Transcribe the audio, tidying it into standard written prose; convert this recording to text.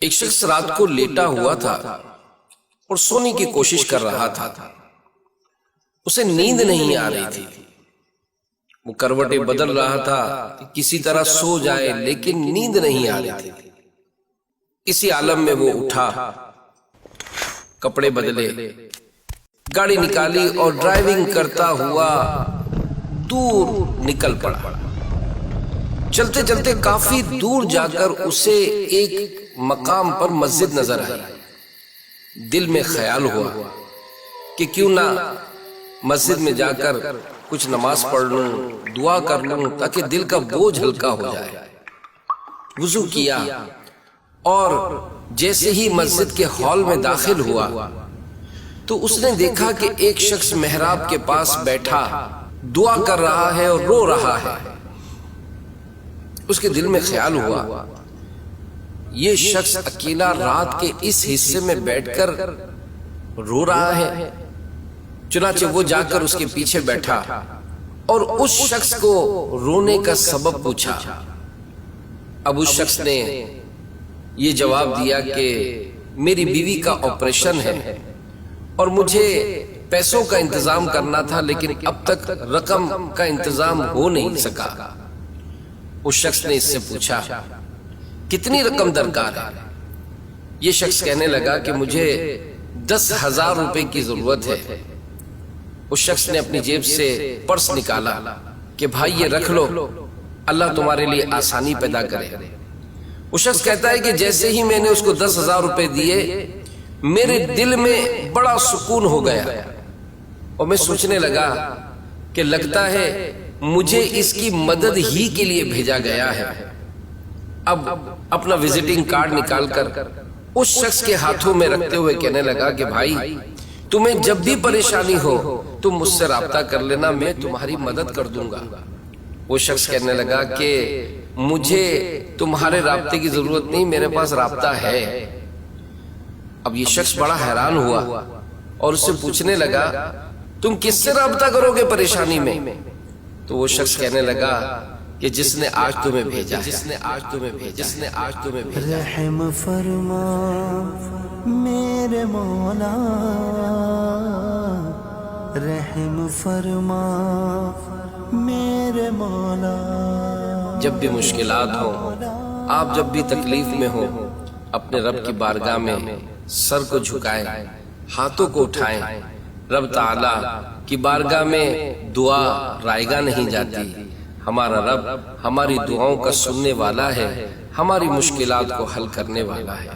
ایک شخص رات کو لیٹا ہوا تھا اور سونے کی کوشش کر رہا تھا۔ اسے نیند نہیں آ رہی تھی۔ وہ کروٹیں بدل رہا تھا کہ کسی طرح سو جائے، لیکن نیند نہیں آ رہی تھی۔ اسی عالم میں وہ اٹھا، کپڑے بدلے، گاڑی نکالی اور ڈرائیونگ کرتا ہوا دور نکل پڑا۔ چلتے چلتے کافی دور جا کر اسے ایک مقام پر مسجد نظر آئی۔ دل میں خیال ہوا کہ کیوں نہ مسجد میں جا کر کچھ نماز پڑھ لوں، دعا کر لوں، تاکہ دل کا بوجھ ہلکا ہو جائے۔ وضو کیا اور جیسے ہی مسجد کے ہال میں داخل ہوا تو اس نے دیکھا کہ ایک شخص محراب کے پاس بیٹھا دعا کر رہا ہے اور رو رہا ہے۔ اس کے دل میں خیال ہوا یہ شخص اکیلا رات کے اس حصے میں بیٹھ کر رو رہا ہے۔ چنانچہ وہ جا کر اس کے پیچھے بیٹھا اور اس شخص کو رونے کا سبب پوچھا۔ اب اس شخص نے یہ جواب دیا کہ میری بیوی کا آپریشن ہے اور مجھے پیسوں کا انتظام کرنا تھا، لیکن اب تک رقم کا انتظام ہو نہیں سکا۔ اس شخص نے اس سے پوچھا کتنی رقم درکار ہے؟ یہ شخص کہنے لگا کہ مجھے 10,000 روپے کی ضرورت ہے۔ اس شخص نے اپنی جیب سے پرس نکالا کہ بھائی یہ رکھ لو، اللہ تمہارے لیے آسانی پیدا کرے۔ وہ شخص کہتا ہے کہ جیسے ہی میں نے اس کو 10,000 روپے دیے، میرے دل میں بڑا سکون ہو گیا اور میں سوچنے لگا کہ لگتا ہے مجھے اس کی مدد ہی کے لیے بھیجا گیا ہے۔ اب اپنا وزٹنگ کارڈ نکال کر اس شخص کے ہاتھوں میں رکھتے ہوئے کہنے لگا کہ بھائی تمہیں جب بھی پریشانی ہو تم مجھ سے رابطہ کر لینا، میں تمہاری مدد کر دوں گا۔ وہ شخص کہنے لگا کہ مجھے تمہارے رابطے کی ضرورت نہیں، میرے پاس رابطہ ہے۔ اب یہ شخص بڑا حیران ہوا اور اس سے پوچھنے لگا تم کس سے رابطہ کرو گے پریشانی میں؟ تو وہ شخص کہنے لگا کہ جس نے آج تمہیں بھیجا، جس نے آج تمہیں بھیجا، جس نے آج تمہیں بھیجا۔ رحم فرما میرے مولا، رحم فرما میرے مولا۔ جب بھی مشکلات ہوں، آپ جب بھی تکلیف میں ہوں، اپنے رب کی بارگاہ میں سر کو جھکائیں، ہاتھوں کو اٹھائیں۔ رب تعالی کی بارگاہ میں دعا رائگاں نہیں جاتی۔ ہمارا رب ہماری دعاؤں کا سننے والا ہے، ہماری مشکلات کو حل کرنے والا ہے۔